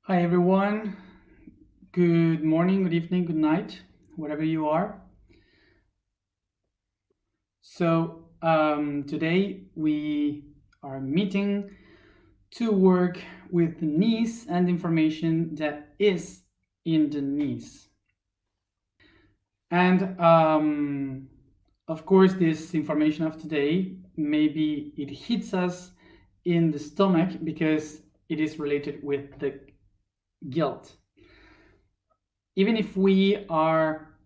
Hi everyone. Good morning, good evening, good night, wherever you are. Today we are meeting to work with the knees and information that is in the knees. And of course, this information of today, maybe it hits us in the stomach because it is related with the guilt. Even if we are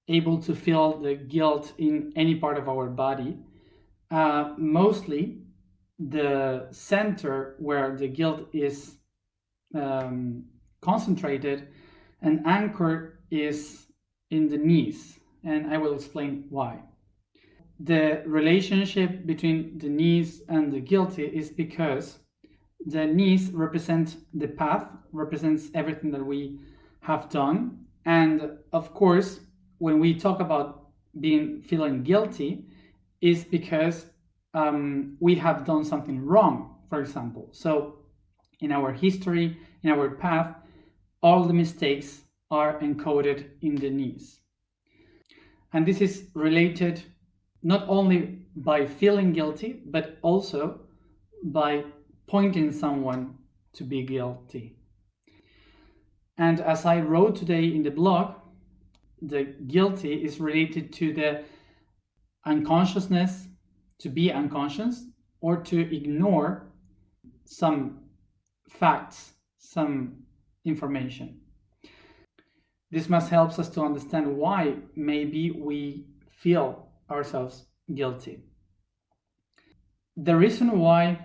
able to feel the guilt in any part of our body, mostly the center where the guilt is concentrated and anchored is in the knees, and I will explain why. The relationship between the knees and the guilty is because the knees represent the path, represents everything that we have done. And of course, when we talk about feeling guilty, is because we have done something wrong, for example. So in our history, in our path, all the mistakes are encoded in the knees. And this is related not only by feeling guilty, but also by pointing someone to be guilty. And as I wrote today in the blog, the guilty is related to the unconsciousness, to be unconscious, or to ignore some facts, some information. This must help us to understand why maybe we feel ourselves guilty. The reason why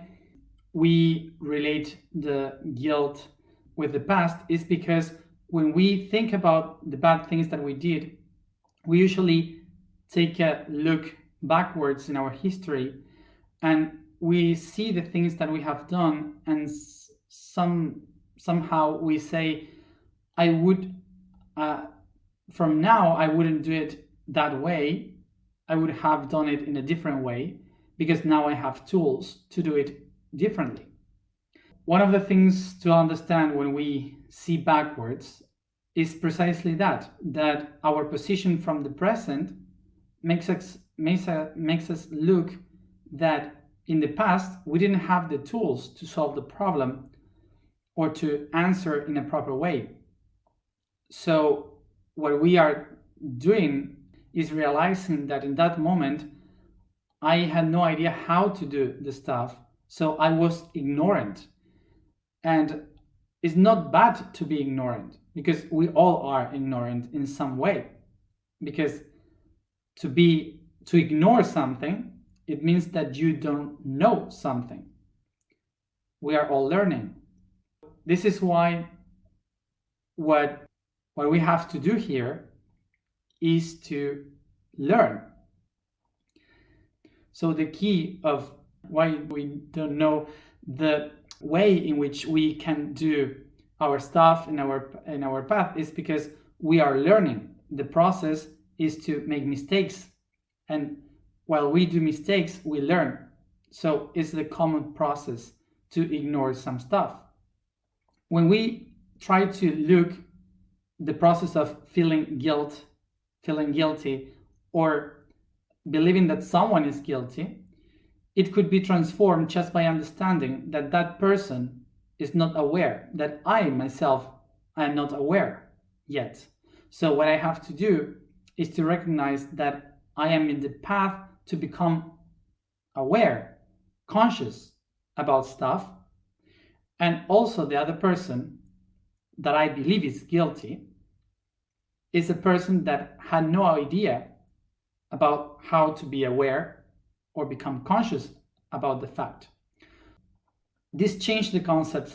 we relate the guilt with the past is because when we think about the bad things that we did, we usually take a look backwards in our history and we see the things that we have done, and somehow we say, I would from now I wouldn't do it that way. I would have done it in a different way because now I have tools to do it differently. One of the things to understand when we see backwards is precisely that our position from the present makes us look that in the past we didn't have the tools to solve the problem or to answer in a proper way. So what we are doing is realizing that in that moment I had no idea how to do the stuff, so I was ignorant. And it's not bad to be ignorant, because we all are ignorant in some way. Because to ignore something, it means that you don't know something. We are all learning. This is why what we have to do here is to learn. So the key of why we don't know the way in which we can do our stuff in our path is because we are learning. The process is to make mistakes, and while we do mistakes, we learn. So it's the common process to ignore some stuff. When we try to look the process of feeling guilty, or believing that someone is guilty, it could be transformed just by understanding that that person is not aware, that I myself am not aware yet. So what I have to do is to recognize that I am in the path to become aware, conscious about stuff, and also the other person that I believe is guilty is a person that had no idea about how to be aware or become conscious about the fact. This changed the concept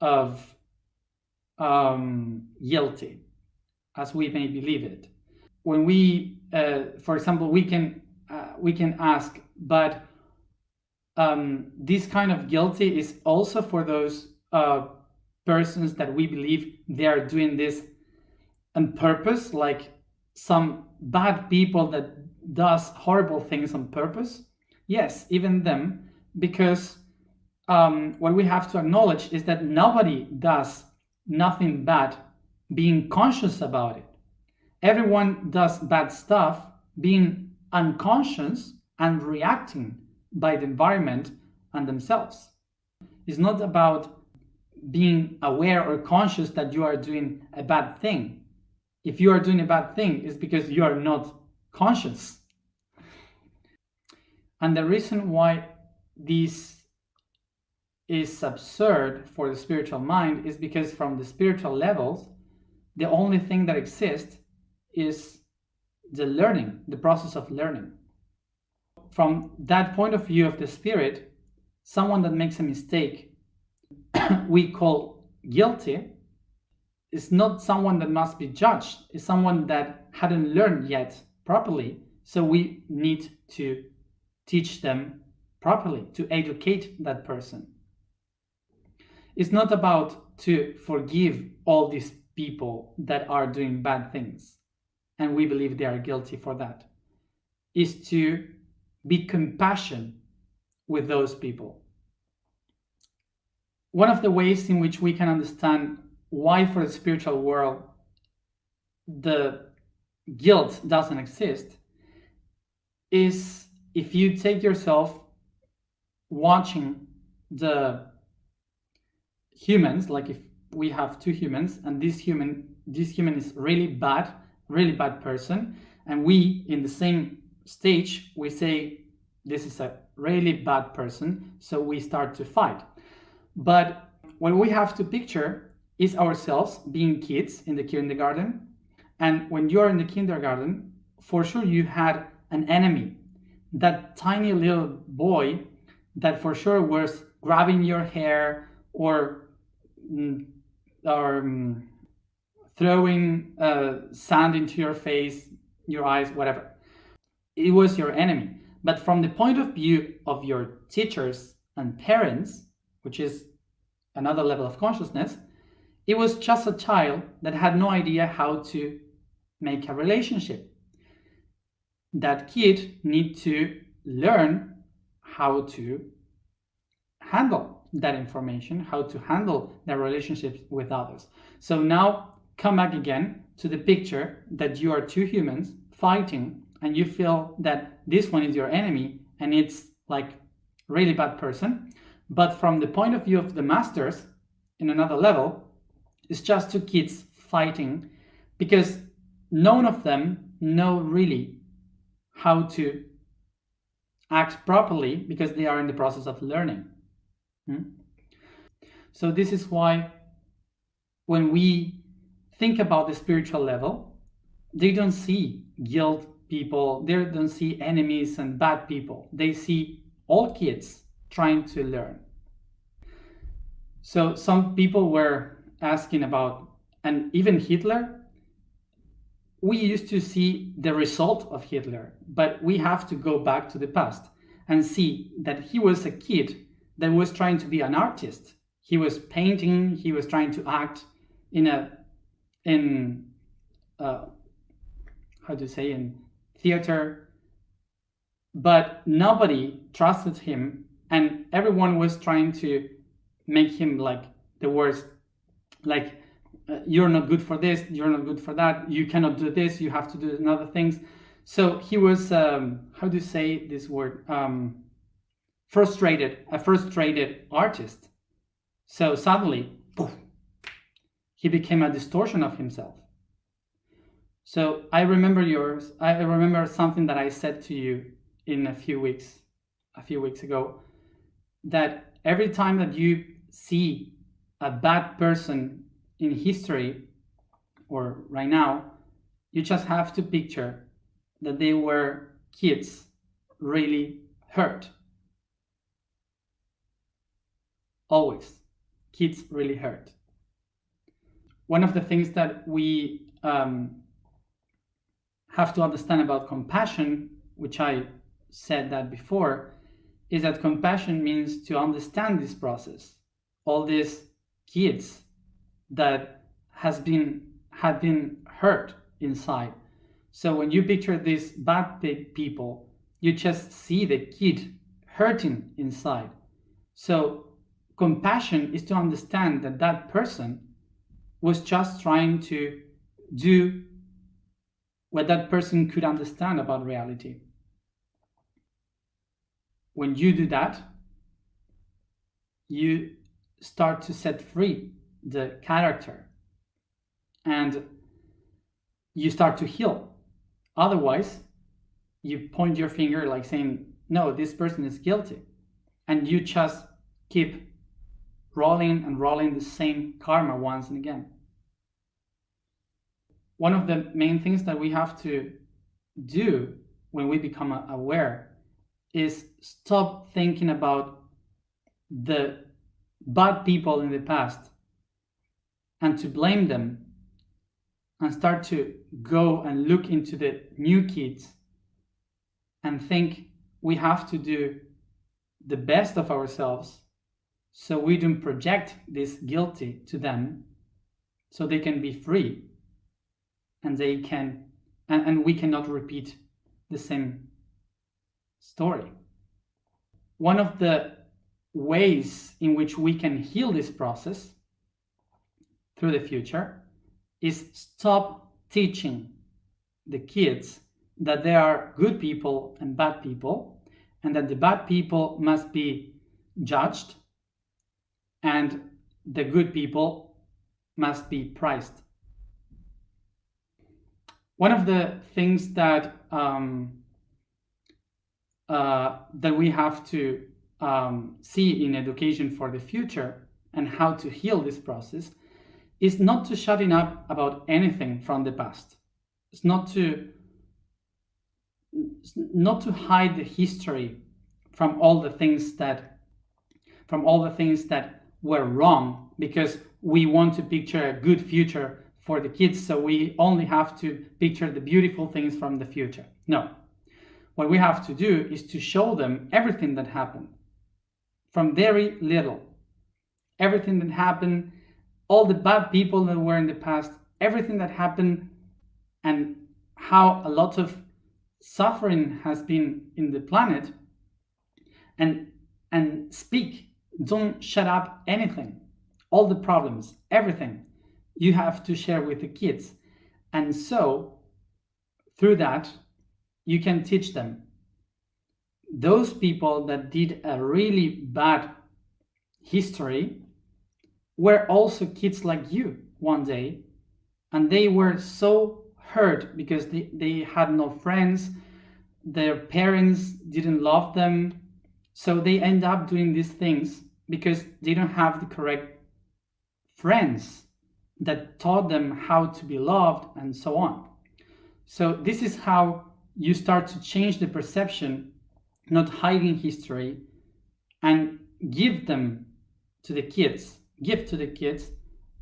of guilty as we may believe it. When we, for example, we can ask, but this kind of guilty is also for those persons that we believe they are doing this on purpose, like some bad people that does horrible things on purpose. Yes, even them, because what we have to acknowledge is that nobody does nothing bad being conscious about it. Everyone does bad stuff being unconscious and reacting by the environment and themselves. It's not about being aware or conscious that you are doing a bad thing. If you are doing a bad thing, it's because you are not conscious. And the reason why this is absurd for the spiritual mind is because from the spiritual levels, the only thing that exists is the learning, the process of learning. From that point of view of the spirit, someone that makes a mistake we call guilty is not someone that must be judged. It's someone that hadn't learned yet properly. So we need to teach them properly, to educate that person. It's not about to forgive all these people that are doing bad things and we believe they are guilty for that. It's to be compassionate with those people. One of the ways in which we can understand why for the spiritual world the guilt doesn't exist is if you take yourself watching the humans, like if we have two humans and this human is really bad person, and we in the same stage we say this is a really bad person, so we start to fight. But what we have to picture is ourselves being kids in the kindergarten. And when you're in the kindergarten, for sure you had an enemy, that tiny little boy that for sure was grabbing your hair or throwing sand into your face, your eyes, whatever. It was your enemy. But from the point of view of your teachers and parents, which is another level of consciousness, it was just a child that had no idea how to make a relationship. That kid needs to learn how to handle that information, how to handle their relationships with others. So now come back again to the picture that you are two humans fighting and you feel that this one is your enemy and it's like really bad person. But from the point of view of the masters, in another level, it's just two kids fighting because none of them know really how to act properly because they are in the process of learning. So this is why when we think about the spiritual level, they don't see guilt people, they don't see enemies and bad people. They see all kids trying to learn. So some people were asking about, and even Hitler, we used to see the result of Hitler, but we have to go back to the past and see that he was a kid that was trying to be an artist. He was painting, he was trying to act in theater, but nobody trusted him and everyone was trying to make him like the worst, like you're not good for this, you're not good for that, you cannot do this, you have to do another things. So he was a frustrated artist. So suddenly poof, he became a distortion of himself. So I remember something that I said to you in a few weeks ago, that every time that you see a bad person in history or right now, you just have to picture that they were kids really hurt. Always, kids really hurt. One of the things that we have to understand about compassion, which I said that before, is that compassion means to understand this process. All these kids that had been hurt inside. So when you picture these bad people, you just see the kid hurting inside. So Compassion is to understand that that person was just trying to do what that person could understand about reality. When you do that, you start to set free the character and you start to heal. Otherwise, you point your finger like saying, no, this person is guilty. And you just keep rolling and rolling the same karma once and again. One of the main things that we have to do when we become aware is stop thinking about the bad people in the past and to blame them, and start to go and look into the new kids and think we have to do the best of ourselves so we don't project this guilty to them, so they can be free and they can and we cannot repeat the same story. One of the ways in which we can heal this process through the future is stop teaching the kids that there are good people and bad people, and that the bad people must be judged and the good people must be prized. One of the things that that we have to see in education for the future and how to heal this process is not to shutting up about anything from the past. It's not to hide the history from all the things that were wrong, because we want to picture a good future for the kids, so we only have to picture the beautiful things from the future. No. What we have to do is to show them everything that happened from very little. Everything that happened, all the bad people that were in the past, everything that happened, and how a lot of suffering has been in the planet, and speak. Don't shut up anything. All the problems, everything, you have to share with the kids. And so, through that, you can teach them. Those people that did a really bad history were also kids like you one day, and they were so hurt because they had no friends, their parents didn't love them, so they end up doing these things because they don't have the correct friends that taught them how to be loved and so on. So this is how you start to change the perception, not hiding history, and give to the kids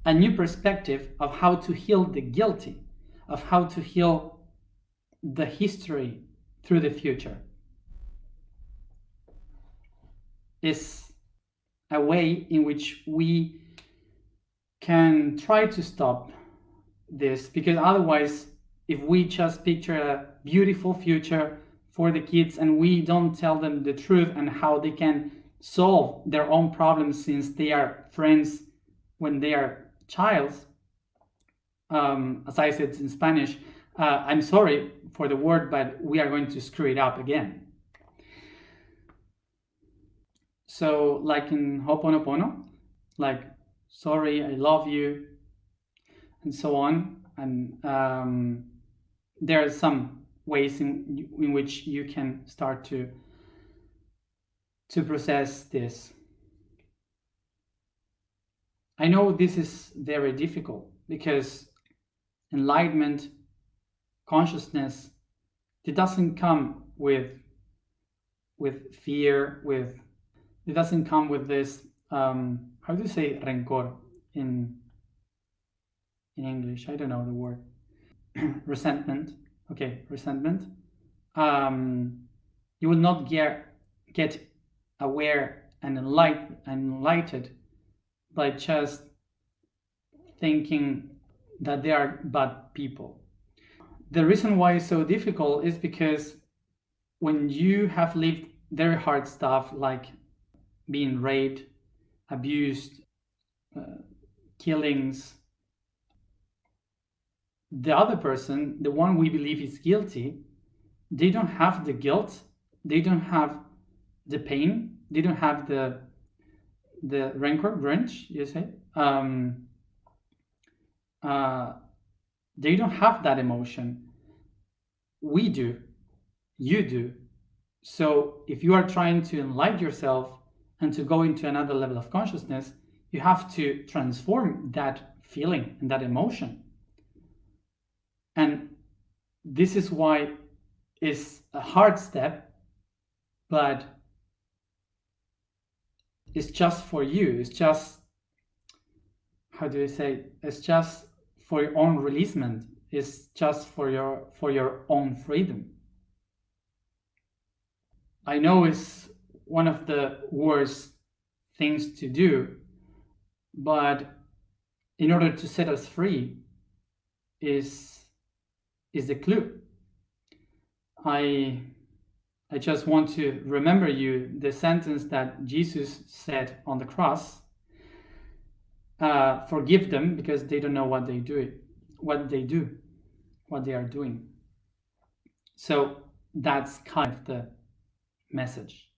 a new perspective of how to heal the guilty, of how to heal the history through the future. Is a way in which we can try to stop this, because otherwise, if we just picture a beautiful future for the kids and we don't tell them the truth and how they can solve their own problems since they are friends when they are childs, as I said in Spanish, I'm sorry for the word, but we are going to screw it up again. So like in Ho'oponopono, like, sorry, I love you, and so on. And there are some ways in which you can start to process this. I know this is very difficult because enlightenment, consciousness, it doesn't come with fear, it doesn't come with this, how do you say rencor in English? I don't know the word. Resentment. Okay, resentment. You will not get aware and enlightened by just thinking that they are bad people. The reason why it's so difficult is because when you have lived very hard stuff like being raped, abused, killings, the other person, the one we believe is guilty, they don't have the guilt, they don't have the pain, they don't have the rancor, grudge, you say. They don't have that emotion. We do. You do. So if you are trying to enlighten yourself and to go into another level of consciousness, you have to transform that feeling and that emotion. And this is why it's a hard step, but it's just for you. It's just, how do I say? It's just for your own releasement. It's just for your own freedom. I know it's one of the worst things to do, but in order to set us free is the clue. I just want to remember you the sentence that Jesus said on the cross. Forgive them because they don't know what they are doing. So that's kind of the message.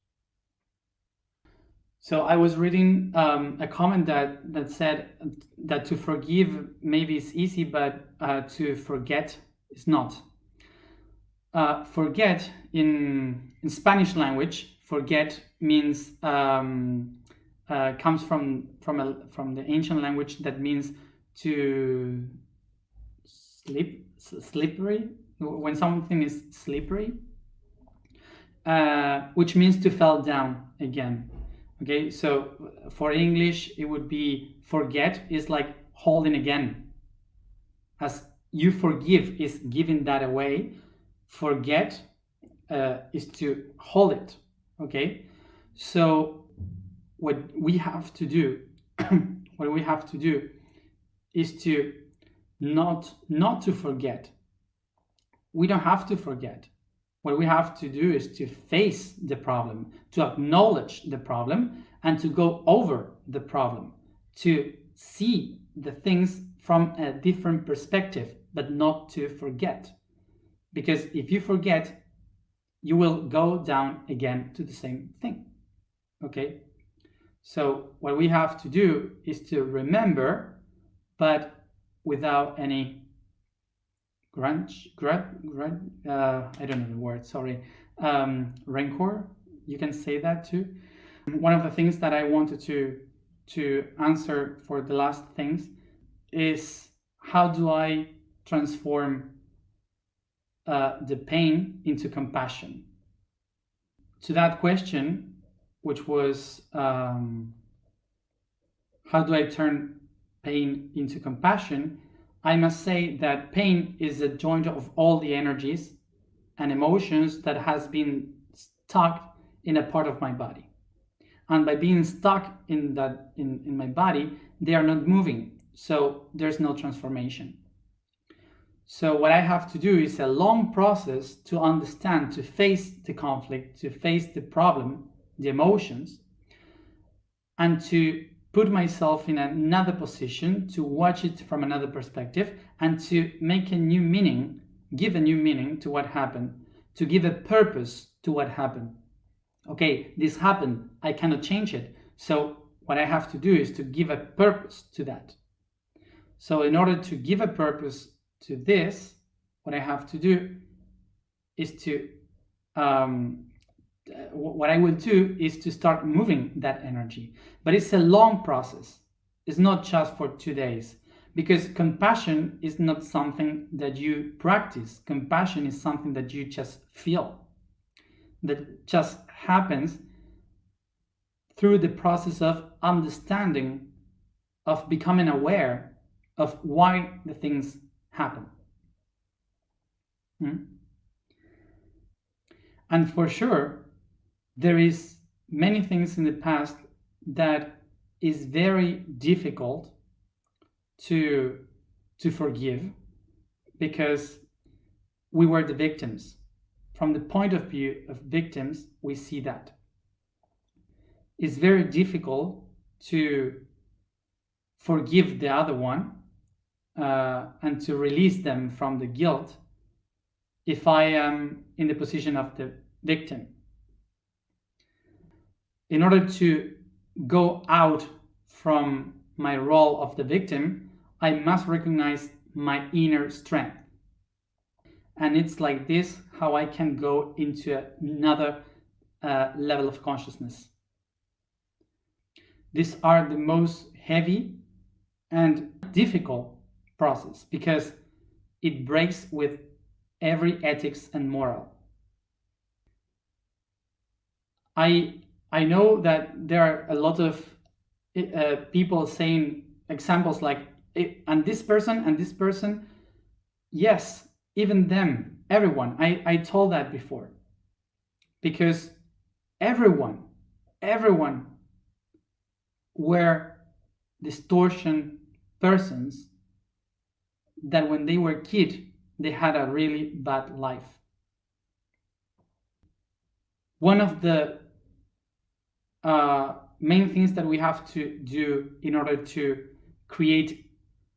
So I was reading a comment that said that to forgive maybe is easy, but to forget is not. Forget in Spanish language, forget means comes from the ancient language that means to slippery, when something is slippery, which means to fall down again. Okay, so for English it would be forget is like holding again. As you forgive is giving that away, forget is to hold it. Okay, so what we have to do is to not to forget. We don't have to forget. What we have to do is to face the problem, to acknowledge the problem, and to go over the problem, to see the things from a different perspective, but not to forget. Because if you forget, you will go down again to the same thing. Okay? So what we have to do is to remember, but without any grudge, I don't know the word, sorry, rancor, you can say that too. One of the things that I wanted to answer for the last things is, how do I transform the pain into compassion? To that question, which was how do I turn pain into compassion, I must say that pain is a joint of all the energies and emotions that has been stuck in a part of my body. And by being stuck in my body, they are not moving. So there's no transformation. So what I have to do is a long process to understand, to face the conflict, to face the problem, the emotions, and to put myself in another position, to watch it from another perspective, and to make a new meaning, give a new meaning to what happened, to give a purpose to what happened. Okay, this happened, I cannot change it. So what I have to do is to give a purpose to that. So in order to give a purpose to this, what I have to do is to what I will do is to start moving that energy. But it's a long process. It's not just for 2 days, because compassion is not something that you practice. Compassion is something that you just feel, that just happens through the process of understanding, of becoming aware of why the things happen. And for sure, there is many things in the past that is very difficult to forgive, because we were the victims. From the point of view of victims, we see that it's very difficult to forgive the other one and to release them from the guilt if I am in the position of the victim. In order to go out from my role of the victim, I must recognize my inner strength. And it's like this how I can go into another level of consciousness. These are the most heavy and difficult process because it breaks with every ethics and moral. I know that there are a lot of people saying examples like, and this person, yes, even them, everyone. I told that before. Because everyone were distortion persons that when they were kid, they had a really bad life. One of the main things that we have to do in order to create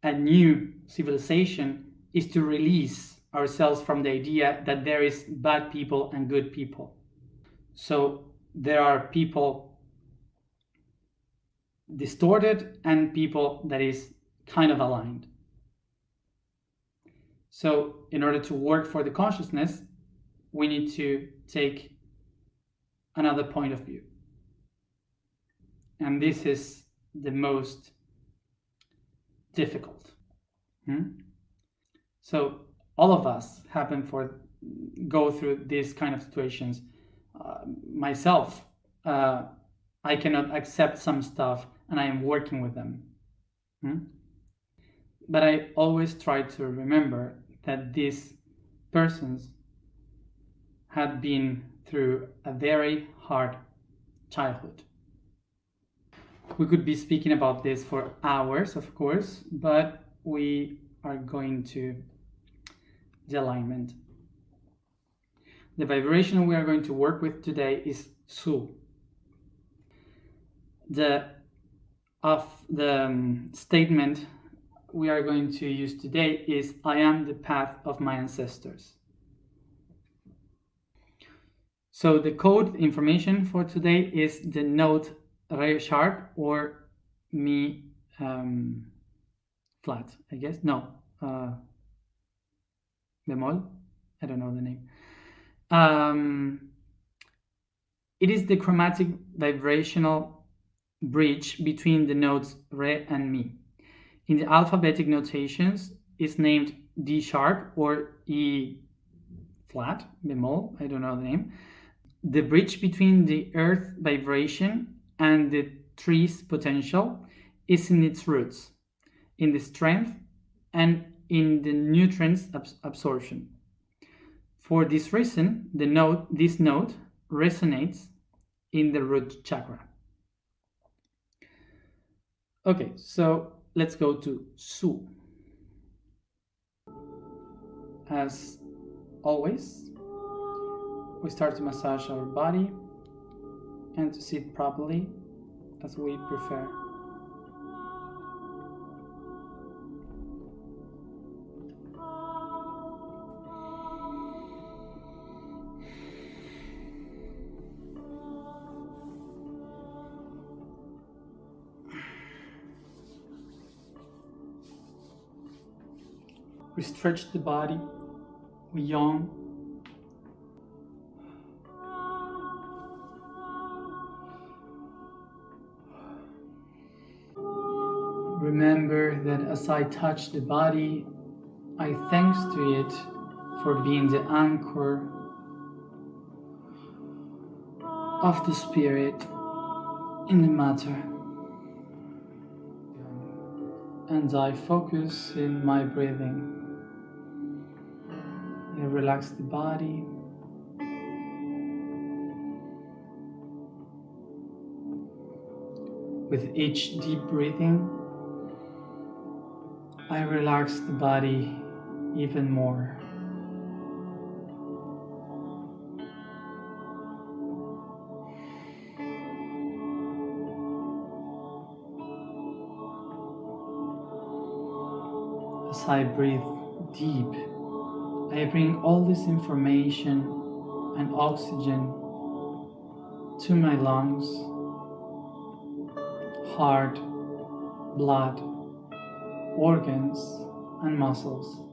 a new civilization is to release ourselves from the idea that there is bad people and good people. So there are people distorted and people that is kind of aligned. So in order to work for the consciousness, we need to take another point of view. And this is the most difficult. So all of us go through these kind of situations. Myself, I cannot accept some stuff and I am working with them. But I always try to remember that these persons had been through a very hard childhood. We could be speaking about this for hours, of course, but we are going to the alignment. The vibration we are going to work with today is Su. The statement we are going to use today is, I am the path of my ancestors. So the code information for today is the note Re sharp or Mi flat, I guess. No, bemol. I don't know the name. It is the chromatic vibrational bridge between the notes Re and Mi. In the alphabetic notations, it's named D sharp or E flat, bemol, I don't know the name. The bridge between the earth vibration and the tree's potential is in its roots, in the strength, and in the nutrients absorption. For this reason, this note resonates in the root chakra. Okay, so let's go to Su. As always, we start to massage our body and to sit properly as we prefer. We stretch the body, we yawn. Remember that as I touch the body, I thanks to it for being the anchor of the spirit in the matter. And I focus in my breathing. I relax the body. With each deep breathing, I relax the body even more. As I breathe deep, I bring all this information and oxygen to my lungs, heart, blood, organs, and muscles.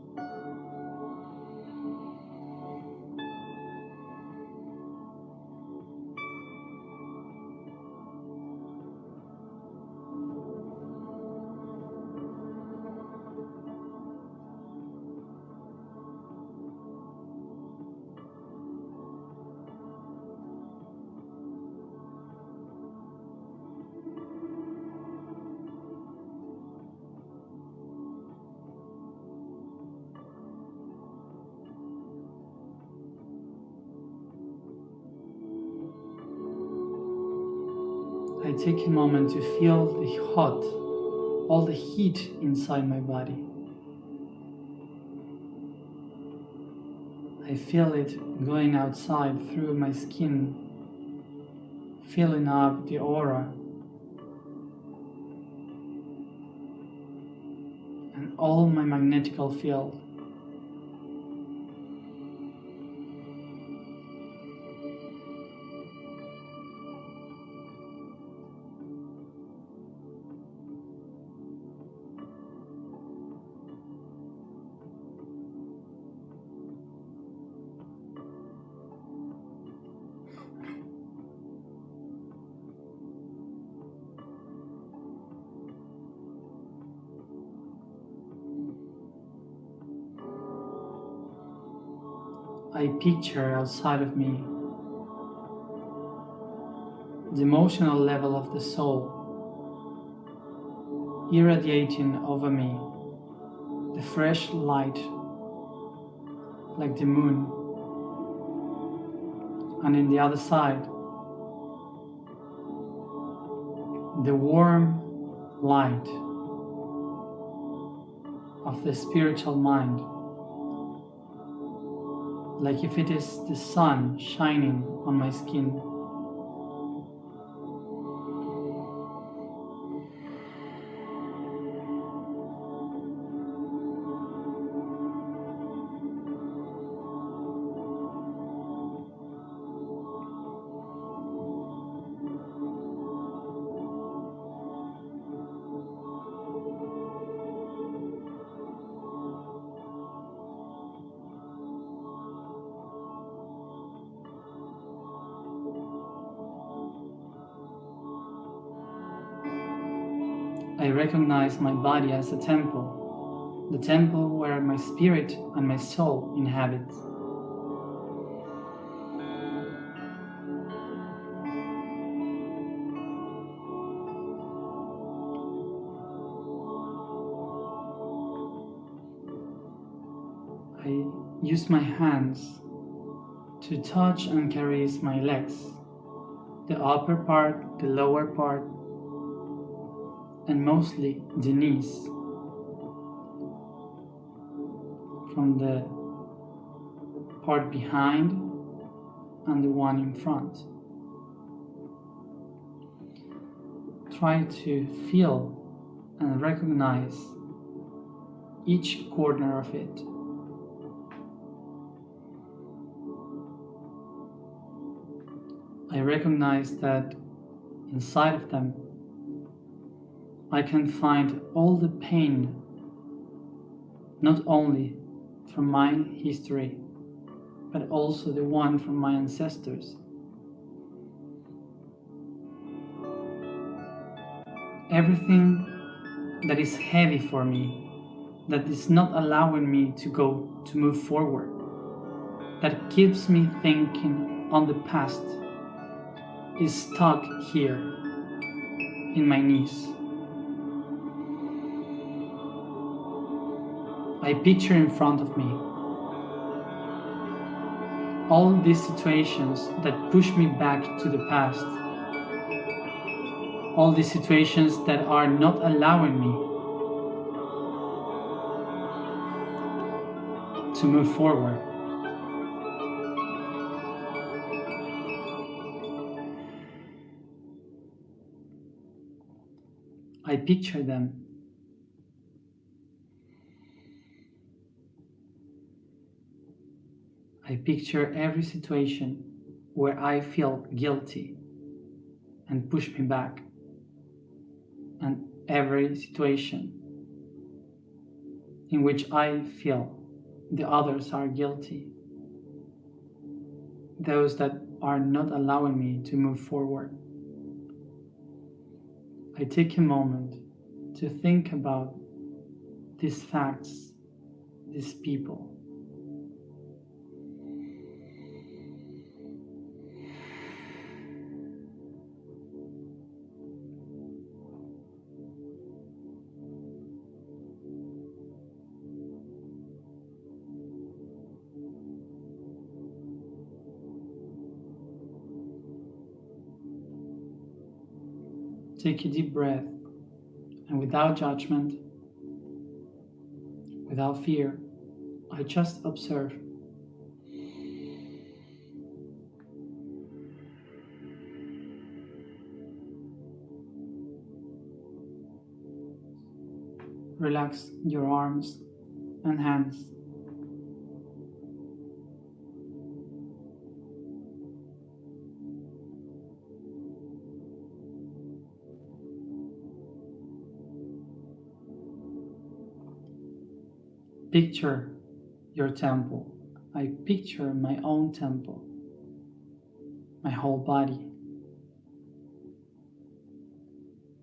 I take a moment to feel all the heat inside my body. I feel it going outside through my skin, filling up the aura and all my magnetical field. I picture outside of me the emotional level of the soul irradiating over me, the fresh light like the moon, and in the other side, the warm light of the spiritual mind, like if it is the sun shining on my skin. I recognize my body as a temple, the temple where my spirit and my soul inhabit. I use my hands to touch and caress my legs, the upper part, the lower part, and mostly the knees, from the part behind and the one in front. Try to feel and recognize each corner of it. I recognize that inside of them I can find all the pain, not only from my history, but also the one from my ancestors. Everything that is heavy for me, that is not allowing me to move forward, that keeps me thinking on the past, is stuck here in my knees. I picture in front of me all these situations that push me back to the past, all these situations that are not allowing me to move forward. I picture them I picture every situation where I feel guilty and push me back, and every situation in which I feel the others are guilty, those that are not allowing me to move forward. I take a moment to think about these facts, these people. Take a deep breath, and without judgment, without fear, I just observe. Relax your arms and hands. Picture your temple. I picture my own temple, my whole body.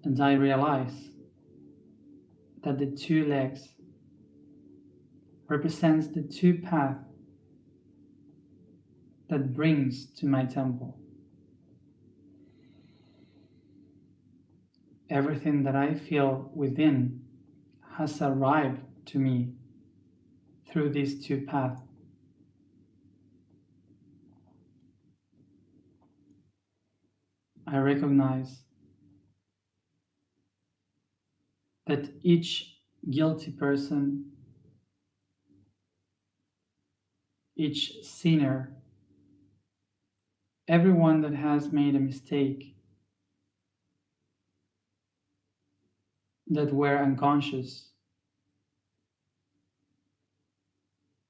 And I realize that the two legs represents the two paths that brings to my temple. Everything that I feel within has arrived to me through these two paths. I recognize that each guilty person, each sinner, everyone that has made a mistake, that were unconscious,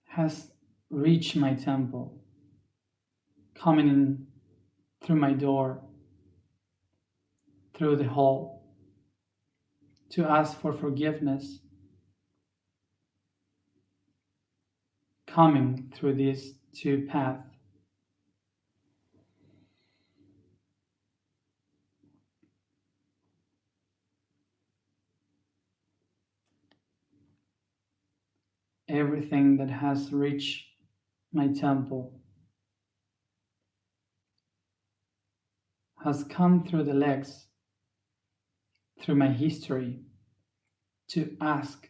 has reached my temple, coming in through my door, through the hall, to ask for forgiveness, coming through these two paths. Everything that has reached my temple has come through the legs, through my history, to ask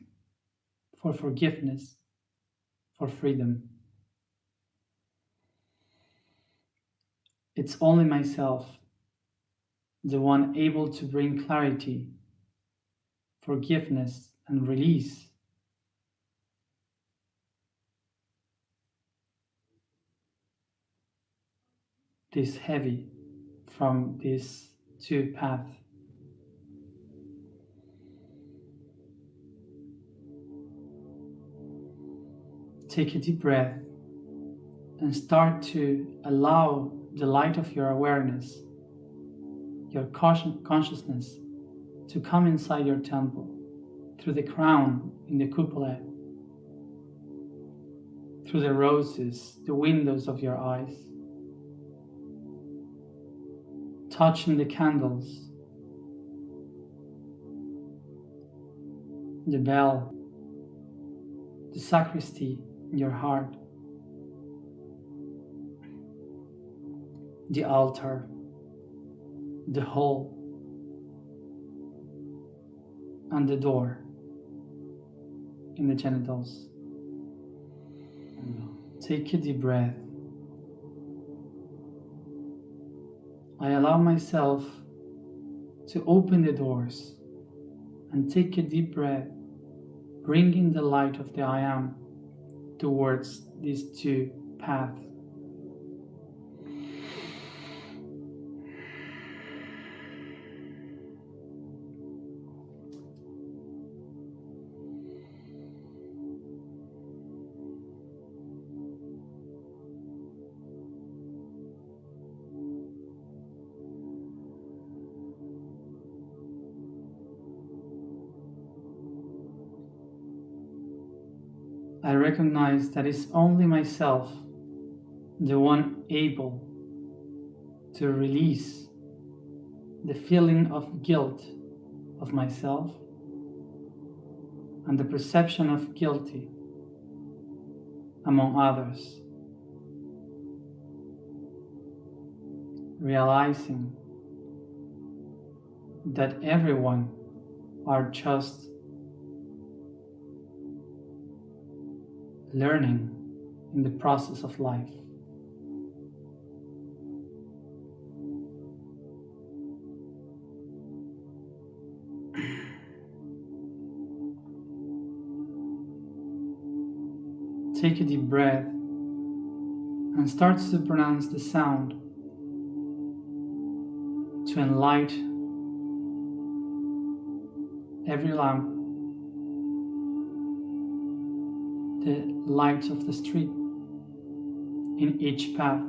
for forgiveness, for freedom. It's only myself, the one able to bring clarity, forgiveness, and release. This heavy from these two paths. Take a deep breath and start to allow the light of your awareness, your consciousness, to come inside your temple through the crown in the cupola, through the roses, the windows of your eyes, touching the candles, the bell, the sacristy in your heart, the altar, the hall, and the door in the genitals. Take a deep breath. I allow myself to open the doors and take a deep breath, bringing the light of the I Am towards these two paths. I recognize that it's only myself, the one able to release the feeling of guilt of myself and the perception of guilty among others, realizing that everyone are just learning in the process of life. Take a deep breath and start to pronounce the sound to enlighten every lamp, the lights of the street in each path.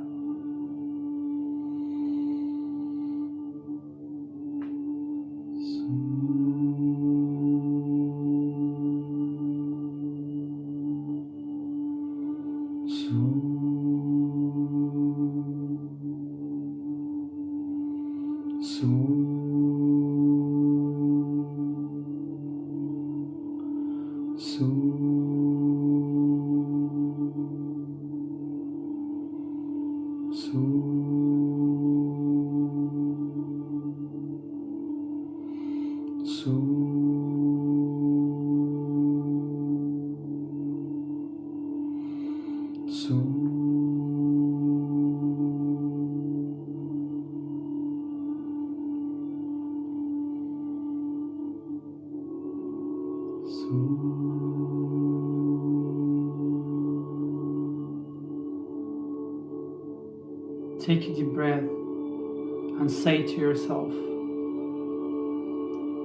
Take a deep breath and say to yourself,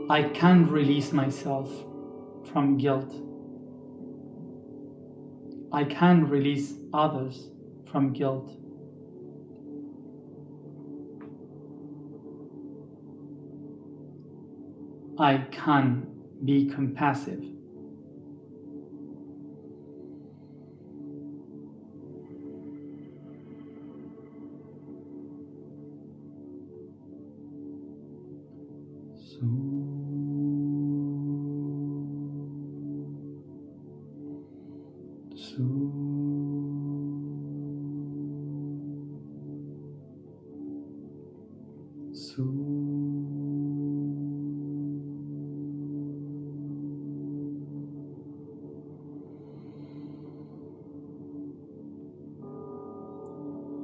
I can release myself from guilt. I can release others from guilt. I can be compassive.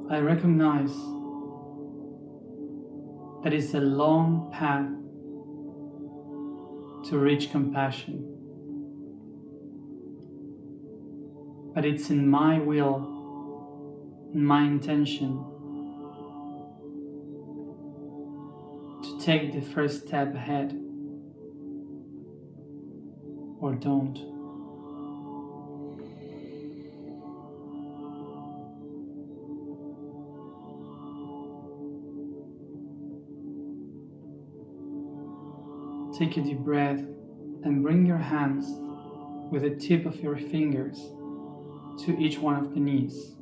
I recognize that it's a long path to reach compassion, but it's in my will, in my intention, to take the first step ahead or don't. Take a deep breath and bring your hands with the tip of your fingers to each one of the knees.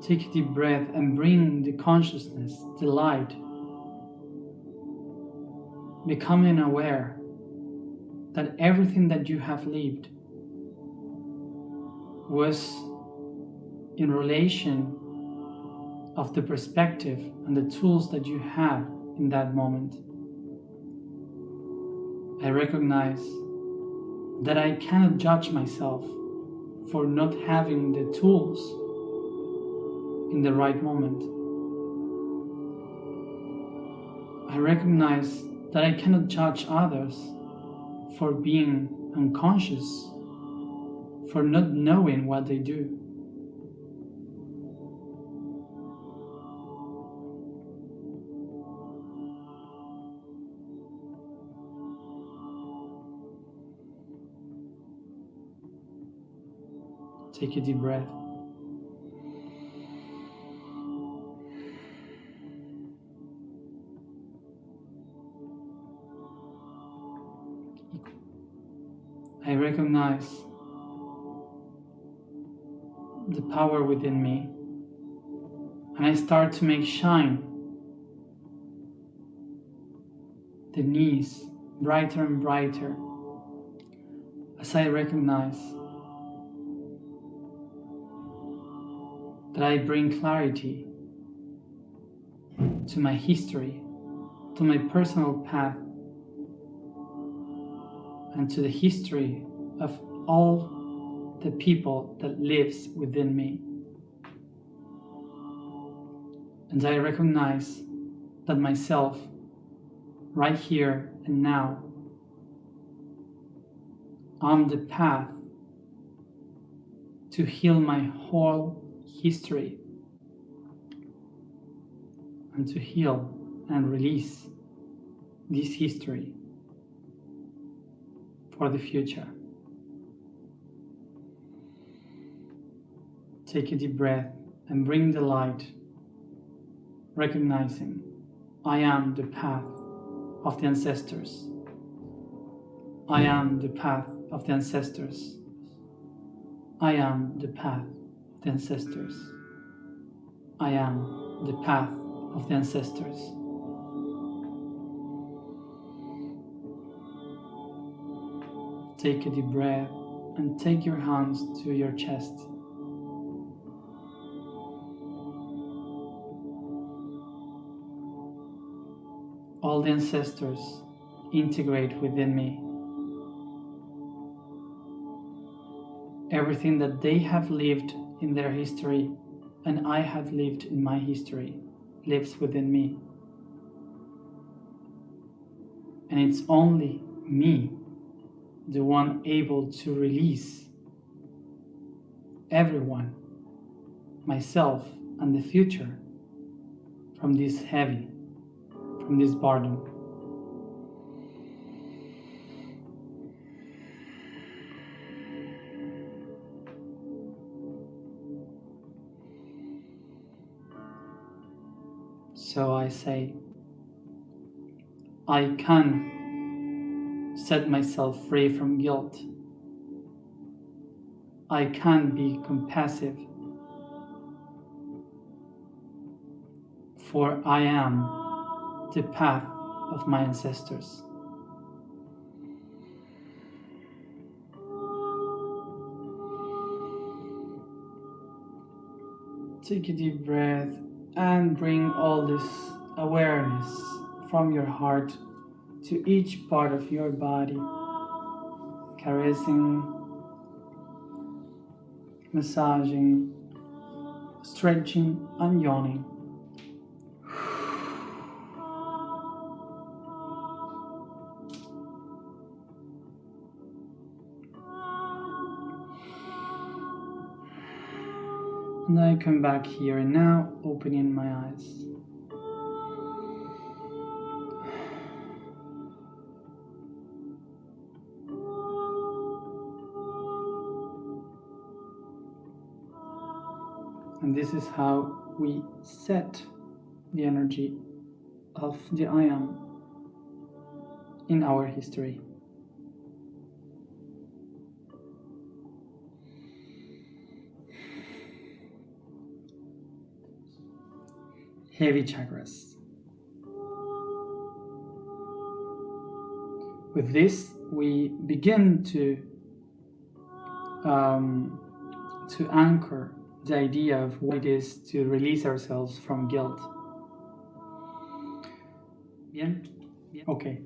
Take a deep breath and bring the consciousness, the light, becoming aware that everything that you have lived was in relation of the perspective and the tools that you have in that moment. I recognize that I cannot judge myself for not having the tools in the right moment. I recognize that I cannot judge others for being unconscious, for not knowing what they do. Take a deep breath. recognize the power within me, and I start to make shine the knees brighter and brighter as I recognize that I bring clarity to my history, to my personal path, and to the history of all the people that lives within me. And I recognize that myself, right here and now, on the path to heal my whole history and to heal and release this history for the future. Take a deep breath and bring the light, recognizing I am the path of the ancestors. I am the path of the ancestors. I am the path of the ancestors. I am the path of the ancestors. Take a deep breath and take your hands to your chest. All the ancestors integrate within me. Everything that they have lived in their history and I have lived in my history lives within me. And it's only me, the one able to release everyone, myself and the future, from this heavy, from this burden. So I say, I can set myself free from guilt. I can be compassive, for I am the path of my ancestors. Take a deep breath and bring all this awareness from your heart to each part of your body, caressing, massaging, stretching, and yawning. And I come back here and now, opening my eyes. And this is how we set the energy of the I am in our history. Heavy chakras. With this, we begin to anchor the idea of what it is to release ourselves from guilt. Bien? Okay.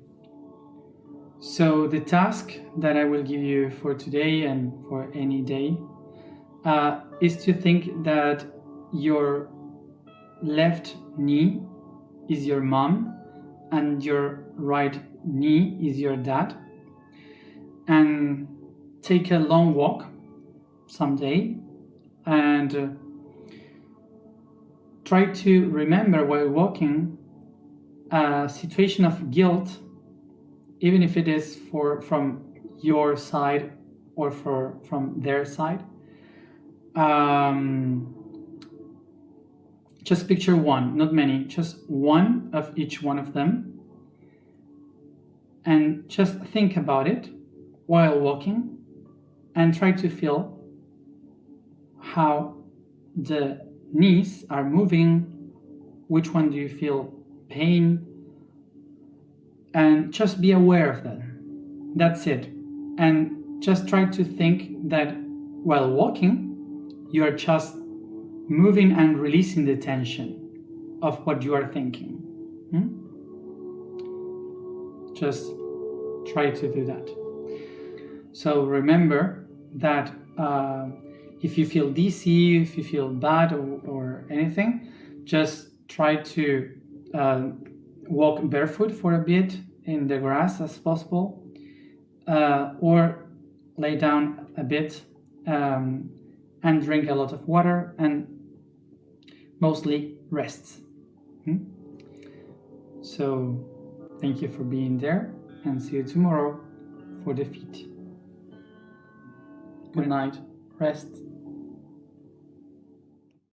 So the task that I will give you for today and for any day is to think that your left knee is your mom and your right knee is your dad, and take a long walk someday and try to remember while walking a situation of guilt, even if it is from your side or from their side. Just picture one, not many, just one of each one of them, and just think about it while walking, and try to feel how the knees are moving, which one do you feel pain, and just be aware of that. That's it. And just try to think that while walking, you are just moving and releasing the tension of what you are thinking. Just try to do that. So remember that if you feel dizzy, if you feel bad or anything, just try to walk barefoot for a bit in the grass as possible, or lay down a bit and drink a lot of water, and mostly rest. So thank you for being there, and see you tomorrow for the feet. Good night. Rest.